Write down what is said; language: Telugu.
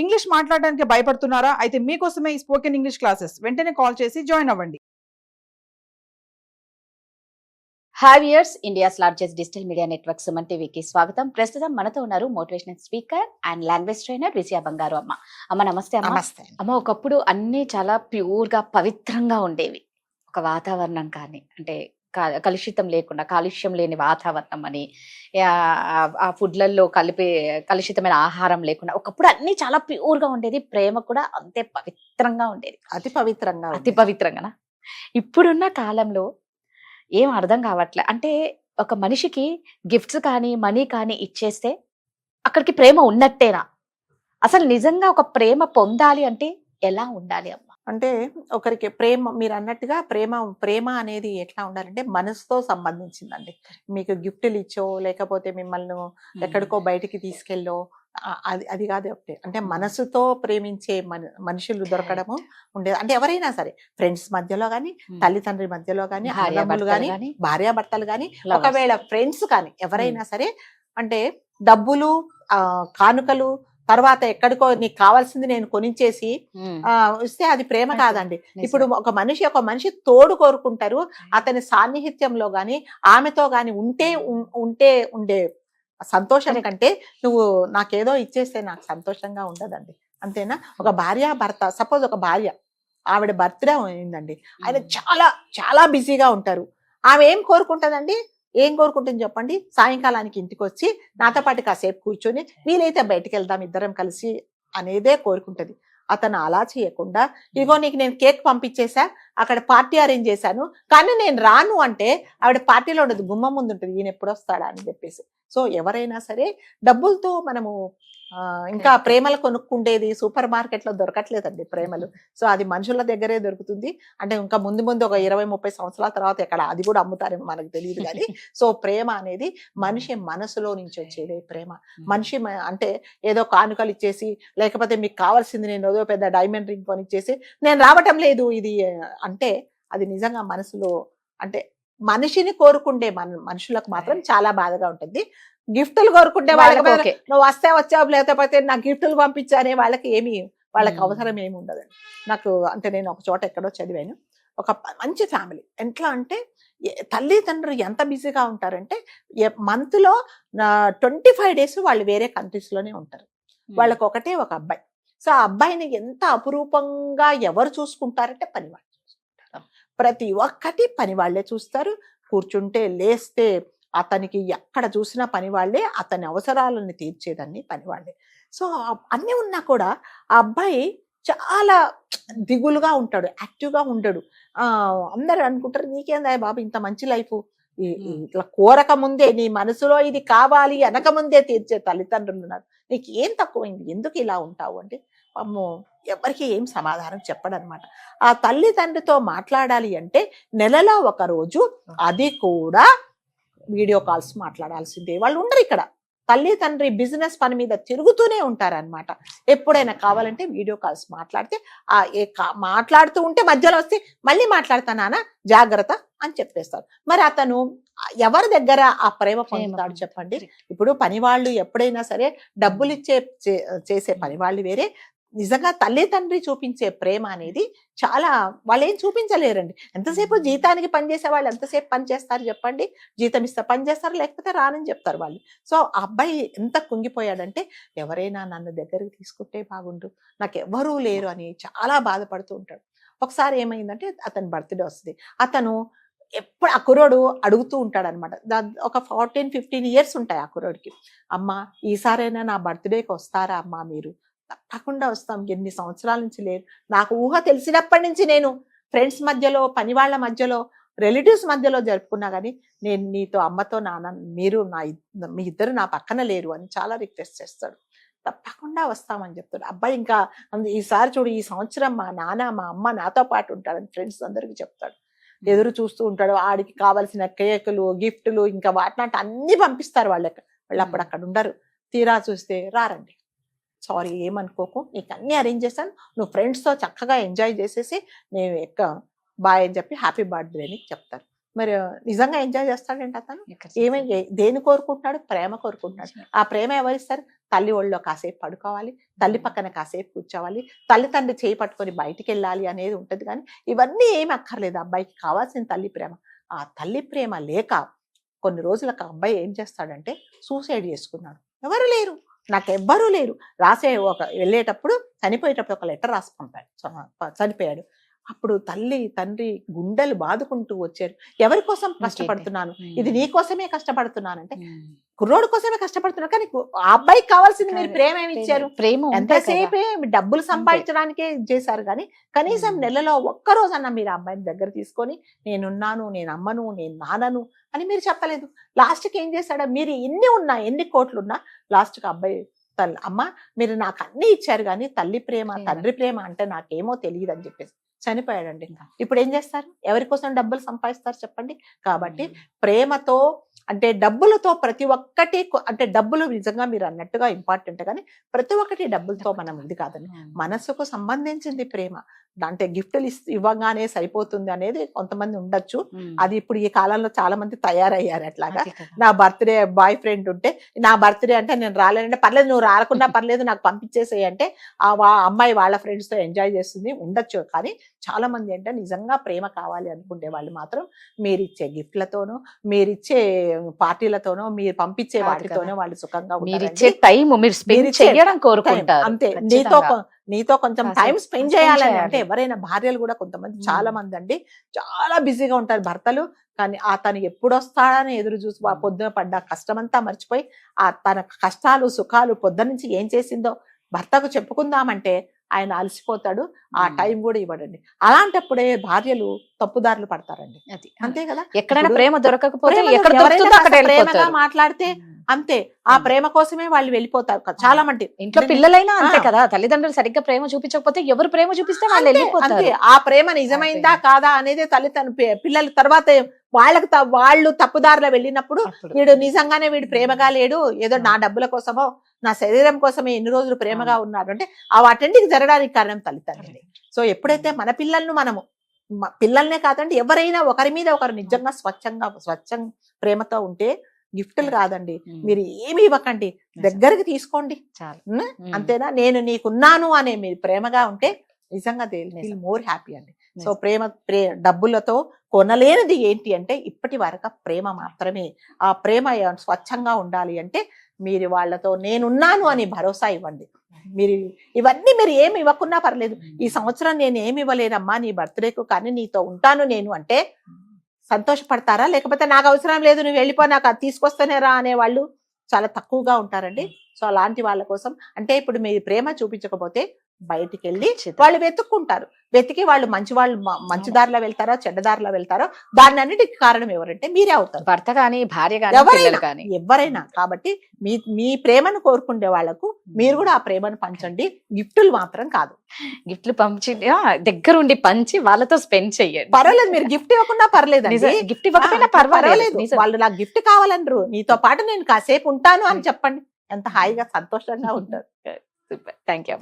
ఇంగ్లీష్ మాట్లాడడానికి భయపడుతున్నారా? అయితే మీకోసమే ఈ స్పోకెన్ ఇంగ్లీష్ క్లాసెస్. వెంటనే కాల్ చేసి జాయిన్ అవ్వండి. Hi viewers, India's largest digital media network Suman టీవీకి స్వాగతం. ప్రస్తుతం మనతో ఉన్నారు motivational speaker and language trainer Vijaya Bangaru అమ్మ. అమ్మ నమస్తే అమ్మ. నమస్తే. అమ్మ, ఒకప్పుడు అన్నీ చాలా ప్యూర్గా పవిత్రంగా ఉండేవి. ఒక వాతావరణం కానీ అంటే కలుషితం లేకుండా, కాలుష్యం లేని వాతావరణం అని, ఆ ఫుడ్లలో కలిపే కలుషితమైన ఆహారం లేకుండా ఒకప్పుడు అన్నీ చాలా ప్యూర్గా ఉండేది. ప్రేమ కూడా అంతే పవిత్రంగా ఉండేది. అతి పవిత్రంగానా? ఇప్పుడున్న కాలంలో ఏం అర్థం కావట్లే. అంటే ఒక మనిషికి గిఫ్ట్స్ కానీ మనీ కానీ ఇచ్చేస్తే అక్కడికి ప్రేమ ఉన్నట్టేనా? అసలు నిజంగా ఒక ప్రేమ పొందాలి అంటే ఎలా ఉండాలి అమ్మ? అంటే ఒకరికి ప్రేమ, మీరు అన్నట్టుగా ప్రేమ అనేది ఎట్లా ఉండాలంటే మనసుతో సంబంధించిందండి. మీకు గిఫ్ట్లు ఇచ్చో లేకపోతే మిమ్మల్ని ఎక్కడికో బయటికి తీసుకెళ్ళో అది అది కాదు. ఒకటే అంటే మనసుతో ప్రేమించే మనుషులు దొరకడము ఉండేది. అంటే ఎవరైనా సరే, ఫ్రెండ్స్ మధ్యలో కానీ, తల్లిదండ్రి మధ్యలో కానీ, అన్నదమ్ములు కానీ, భార్యాభర్తలు కానీ, ఒకవేళ ఫ్రెండ్స్ కానీ ఎవరైనా సరే, అంటే డబ్బులు, కానుకలు, తర్వాత ఎక్కడికో నీకు కావాల్సింది నేను కొనిచ్చేసి ఇస్తే అది ప్రేమ కాదండి. ఇప్పుడు ఒక మనిషి తోడు కోరుకుంటారు. అతని సాన్నిహిత్యంలో గాని, ఆమెతో గాని ఉండే సంతోషం కంటే నువ్వు నాకేదో ఇచ్చేస్తే నాకు సంతోషంగా ఉండదండి. అంతేనా? ఒక భార్య భర్త, సపోజ్ ఒక భార్య, ఆవిడ బర్త్డే అయిందండి, ఆయన చాలా చాలా బిజీగా ఉంటారు. ఆమె ఏం కోరుకుంటుందండి? ఏం కోరుకుంటుంది చెప్పండి? సాయంకాలానికి ఇంటికి వచ్చి నాతో పాటు కాసేపు కూర్చొని వీలైతే బయటికి వెళ్దాం ఇద్దరం కలిసి అనేదే కోరుకుంటది. అతను అలా చేయకుండా, ఇదిగో నీకు నేను కేక్ పంపించేసా, అక్కడ పార్టీ అరేంజ్ చేశాను, కానీ నేను రాను అంటే ఆవిడ పార్టీలో ఉండదు, గుమ్మం ముందు ఉంటుంది, ఈయన ఎప్పుడు వస్తాడా అని చెప్పేసి. సో ఎవరైనా సరే డబ్బులతో మనము ఇంకా ప్రేమలు కొనుక్కుండేది సూపర్ మార్కెట్లో దొరకట్లేదండి ప్రేమలు. సో అది మనుషుల దగ్గరే దొరుకుతుంది. అంటే ఇంకా ముందు ఒక 20-30 సంవత్సరాల తర్వాత ఎక్కడ అది కూడా అమ్ముతారేమో మనకు తెలియదు కానీ. సో ప్రేమ అనేది మనిషి మనసులో నుంచి వచ్చేదే ప్రేమ. మనిషి అంటే ఏదో కానుకలు ఇచ్చేసి, లేకపోతే మీకు కావాల్సింది నేను ఏదో పెద్ద డైమండ్ రింగ్ కొనిచ్చేసి నేను రావటం లేదు ఇది అంటే అది నిజంగా మనసులో, అంటే మనిషిని కోరుకుండే మనుషులకు మాత్రం చాలా బాధగా ఉంటుంది. గిఫ్టులు కోరుకుంటే వాళ్ళకి నువ్వు వస్తే వచ్చావు, లేకపోతే నాకు గిఫ్టులు పంపించానే వాళ్ళకి అవసరం ఏమి ఉండదండి. నాకు అంటే నేను ఒక చోట ఎక్కడో చదివాను, ఒక మంచి ఫ్యామిలీ ఎట్లా అంటే తల్లిదండ్రులు ఎంత బిజీగా ఉంటారంటే మంత్లో 25 days వాళ్ళు వేరే కంట్రీస్లోనే ఉంటారు. వాళ్ళకి ఒకటే ఒక అబ్బాయి. సో ఆ అబ్బాయిని ఎంత అపురూపంగా ఎవరు చూసుకుంటారంటే పనివాళ్ళు చూసుకుంటారు. ప్రతి ఒక్కటి పని వాళ్ళే చూస్తారు. కూర్చుంటే లేస్తే అతనికి ఎక్కడ చూసినా పని వాళ్ళే, అతని అవసరాలను తీర్చేదాన్ని పని వాళ్ళే. సో అన్నీ ఉన్నా కూడా ఆ అబ్బాయి చాలా దిగులుగా ఉంటాడు, యాక్టివ్గా ఉండడు. అందరు అనుకుంటారు నీకేందా బాబు ఇంత మంచి లైఫ్, ఇట్లా కోరక ముందే నీ మనసులో ఇది కావాలి అనక ముందే తీర్చే తల్లిదండ్రులు ఉన్నారు, నీకు ఏం తక్కువైంది, ఎందుకు ఇలా ఉంటావు అంటే అమ్మో ఎవరికి ఏం సమాధానం చెప్పడనమాట. ఆ తల్లిదండ్రితో మాట్లాడాలి అంటే నెలలో ఒక రోజు, అది కూడా వీడియో కాల్స్ మాట్లాడాల్సిందే. వాళ్ళు ఉండరు ఇక్కడ, తల్లి తండ్రి బిజినెస్ పని మీద తిరుగుతూనే ఉంటారనమాట. ఎప్పుడైనా కావాలంటే వీడియో కాల్స్ మాట్లాడితే మాట్లాడుతూ ఉంటే మధ్యలో వస్తే మళ్ళీ మాట్లాడతానా జాగ్రత్త అని చెప్పేస్తారు. మరి అతను ఎవరి దగ్గర ఆ ప్రేమ పొందుతాడు చెప్పండి? ఇప్పుడు పనివాళ్ళు ఎప్పుడైనా సరే డబ్బులు చేసే పనివాళ్ళు వేరే, నిజంగా తల్లి తండ్రి చూపించే ప్రేమ అనేది చాలా, వాళ్ళు ఏం చూపించలేరండి. ఎంతసేపు జీతానికి పనిచేసే వాళ్ళు ఎంతసేపు పని చేస్తారు చెప్పండి? జీతం ఇస్తే పని చేస్తారు, లేకపోతే రానని చెప్తారు వాళ్ళు. సో ఆ అబ్బాయి ఎంత కుంగిపోయాడంటే ఎవరైనా నన్ను దగ్గరికి తీసుకుంటే బాగుండు, నాకు ఎవరూ లేరు అని చాలా బాధపడుతూ ఉంటాడు. ఒకసారి ఏమైందంటే అతని బర్త్డే వస్తుంది, అతను ఎప్పుడు ఆ కుర్రోడు అడుగుతూ ఉంటాడు అనమాట. ఒక 14-15 years ఉంటాయి ఆ కుర్రోడికి. అమ్మ ఈసారైనా నా బర్త్డేకి వస్తారా అమ్మా మీరు? తప్పకుండా వస్తాం, ఎన్ని సంవత్సరాల నుంచి లేరు, నాకు ఊహ తెలిసినప్పటి నుంచి నేను ఫ్రెండ్స్ మధ్యలో, పని వాళ్ళ మధ్యలో, రిలేటివ్స్ మధ్యలో జరుపుకున్నా కానీ నేను నీతో అమ్మతో నాన్న మీ ఇద్దరు నా పక్కన లేరు అని చాలా రిక్వెస్ట్ చేస్తాడు. తప్పకుండా వస్తామని చెప్తాడు. అబ్బాయి ఇంకా ఈసారి చూడు, ఈ సంవత్సరం మా నాన్న మా అమ్మ నాతో పాటు ఉంటాడని ఫ్రెండ్స్ అందరికీ చెప్తాడు. ఎదురు చూస్తూ ఉంటాడు. ఆడికి కావాల్సిన కేకులు, గిఫ్టులు, ఇంకా వాటినాటి అన్ని పంపిస్తారు వాళ్ళు అప్పుడు అక్కడ ఉండరు. తీరా చూస్తే రారండి, సారీ ఏమనుకోకు, నీకు అన్నీ అరేంజ్ చేశాను, నువ్వు ఫ్రెండ్స్తో చక్కగా ఎంజాయ్ చేసేసి నేను బాయ్ అని చెప్పి హ్యాపీ బర్త్డే అని చెప్తారు. మరి నిజంగా ఎంజాయ్ చేస్తాడంటే అతను దేని కోరుకుంటున్నాడు? ప్రేమ కోరుకుంటున్నాడు. ఆ ప్రేమ ఎవరిస్తారు? తల్లి ఒళ్ళో కాసేపు పడుకోవాలి, తల్లి పక్కన కాసేపు కూర్చోవాలి, తల్లిదండ్రి చేయి పట్టుకొని బయటికి వెళ్ళాలి అనేది ఉంటది. కానీ ఇవన్నీ ఏమి అక్కర్లేదు. అబ్బాయికి కావాల్సిన తల్లి ప్రేమ. ఆ తల్లి ప్రేమ లేక కొన్ని రోజులకు అబ్బాయి ఏం చేస్తాడంటే సూసైడ్ చేసుకున్నాడు. ఎవరు లేరు, నాకెవ్వరూ లేరు. వెళ్ళేటప్పుడు చనిపోయేటప్పుడు ఒక లెటర్ రాసి పంపాడు, చనిపోయాడు. అప్పుడు తల్లి తండ్రి గుండెలు బాదుకుంటూ వచ్చారు. ఎవరి కోసం కష్టపడుతున్నాను, ఇది నీ కోసమే కష్టపడుతున్నానంటే కుర్రోడు కోసమే కష్టపడుతున్నాను. కానీ ఆ అబ్బాయికి కావాల్సింది మీరు ప్రేమ ఏమి ఇచ్చారు? ప్రేమ ఎంతసేపే డబ్బులు సంపాదించడానికే చేశారు. కానీ కనీసం నెలలో ఒక్కరోజన్నా మీరు ఆ అబ్బాయిని దగ్గర తీసుకొని నేనున్నాను, నేను అమ్మను, నేను నాన్నను అని మీరు చెప్పలేదు. లాస్ట్కి ఏం చేశాడు? మీరు ఎన్ని కోట్లున్నా లాస్ట్కి అబ్బాయి అమ్మ మీరు నాకు అన్ని ఇచ్చారు కానీ తల్లి ప్రేమ తండ్రి ప్రేమ అంటే నాకేమో తెలియదు అని చెప్పేసి చనిపోయాడండి. ఇప్పుడు ఏం చేస్తారు? ఎవరి కోసం డబ్బులు సంపాదిస్తారు చెప్పండి? కాబట్టి ప్రేమతో అంటే డబ్బులతో ప్రతి ఒక్కటి అంటే డబ్బులు నిజంగా మీరు అన్నట్టుగా ఇంపార్టెంట్, కానీ ప్రతి ఒక్కటి డబ్బులతో మనం ఇది కాదండి. మనసుకు సంబంధించింది ప్రేమ. అంటే గిఫ్ట్లు ఇవ్వగానే సరిపోతుంది అనేది కొంతమంది ఉండొచ్చు. అది ఇప్పుడు ఈ కాలంలో చాలా మంది తయారయ్యారు అట్లాగా. నా బర్త్డే బాయ్ ఫ్రెండ్ ఉంటే నా బర్త్డే అంటే నేను రాలేనంటే పర్లేదు, నువ్వు రాకుండా పర్లేదు నాకు పంపించేసేయి అంటే ఆ అమ్మాయి వాళ్ళ ఫ్రెండ్స్ తో ఎంజాయ్ చేస్తుంది ఉండొచ్చు. కానీ చాలా మంది అంటే నిజంగా ప్రేమ కావాలి అనుకుంటే వాళ్ళు మాత్రం మీరిచ్చే గిఫ్ట్లతోనో మీరిచ్చే పార్టీలతోనో మీరు పంపించే వాటితోనో వాళ్ళు సుఖంగా కోరుకుంటారు. అంతే. నీతో కొంచెం టైం స్పెండ్ చేయాలని అంటే ఎవరైనా భార్యలు కూడా కొంతమంది చాలా మంది అండి చాలా బిజీగా ఉంటారు భర్తలు. కానీ తను ఎప్పుడు వస్తాడని ఎదురు చూసి పొద్దున పడ్డ కష్టమంతా మర్చిపోయి తన కష్టాలు సుఖాలు పొద్దున నుంచి ఏం చేసిందో భర్తకు చెప్పుకుందామంటే ఆయన అలసిపోతాడు. ఆ టైం కూడా ఇవ్వడండి. అలాంటప్పుడే భార్యలు తప్పుదారులు పడతారండి. అది అంతే కదా. ఎక్కడైనా ప్రేమ దొరకకపోతే ప్రేమగా మాట్లాడితే అంతే, ఆ ప్రేమ కోసమే వాళ్ళు వెళ్ళిపోతారు చాలా మంది. ఇంట్లో పిల్లలైనా అంతే కదా, తల్లిదండ్రులు సరిగ్గా ప్రేమ చూపించకపోతే ఎవరు ప్రేమ చూపిస్తే వాళ్ళు వెళ్ళిపోతారు. ఆ ప్రేమ నిజమైందా కాదా అనేది పిల్లల తర్వాత వాళ్ళు తప్పుదారిలో వెళ్ళినప్పుడు వీడు నిజంగానే వీడు ప్రేమగా లేడు, ఏదో నా డబ్బుల కోసమో నా శరీరం కోసమే ఎన్ని రోజులు ప్రేమగా ఉన్నాడు అంటే వాటన్నిటికి జరగడానికి కారణం తల్లిదండ్రులే. సో ఎప్పుడైతే మన పిల్లల్నే కాదండి ఎవరైనా ఒకరి మీద ఒకరు నిజంగా స్వచ్ఛంగా ప్రేమతో ఉంటే గిఫ్ట్లు కాదండి, మీరు ఏమి ఇవ్వకండి, దగ్గరికి తీసుకోండి అంతేనా. నేను నీకున్నాను అనే మీరు ప్రేమగా ఉంటే నిజంగా దే ఫీల్ మోర్ హ్యాపీ అండి. సో డబ్బులతో కొనలేనిది ఏంటి అంటే ఇప్పటి వరకు ప్రేమ మాత్రమే. ఆ ప్రేమ స్వచ్ఛంగా ఉండాలి అంటే మీరు వాళ్ళతో నేనున్నాను అని భరోసా ఇవ్వండి. ఇవన్నీ మీరు ఏమి ఇవ్వకున్నా పర్లేదు, ఈ సంవత్సరం నేను ఏమి ఇవ్వలేనమ్మా నీ బర్త్డేకు కానీ నీతో ఉంటాను నేను అంటే సంతోషపడతారా? లేకపోతే నాకు అవసరం లేదు నువ్వు వెళ్ళిపో నాకు అది తీసుకొస్తేనే రా అనే వాళ్ళు చాలా తక్కువగా ఉంటారండి. సో అలాంటి వాళ్ళ కోసం అంటే ఇప్పుడు మీరు ప్రేమ చూపించకపోతే బయటికి వెళ్ళి వాళ్ళు వెతుక్కుంటారు. వెతికి వాళ్ళు మంచి దారిలో వెళ్తారో చెడ్డ దారిలో వెళ్తారో దాన్ని అన్నిటికి కారణం ఎవరంటే మీరే అవుతారు, భర్త కానీ భార్య కానీ ఎవరైనా. కాబట్టి మీ ప్రేమను కోరుకునే వాళ్ళకు మీరు కూడా ఆ ప్రేమను పంచండి, గిఫ్టులు మాత్రం కాదు. గిఫ్ట్లు పంచి దగ్గరుండి పంచి వాళ్ళతో స్పెండ్ చెయ్యండి. పర్వాలేదు, మీరు గిఫ్ట్ ఇవ్వకుండా పర్లేదు, గిఫ్ట్ ఇవ్వకపోయినా పర్వాలేదు. వాళ్ళు నాకు గిఫ్ట్ కావాలనరు, నీతో పాటు నేను కాసేపు ఉంటాను అని చెప్పండి, ఎంత హాయిగా సంతోషంగా ఉంటారు. Thank you.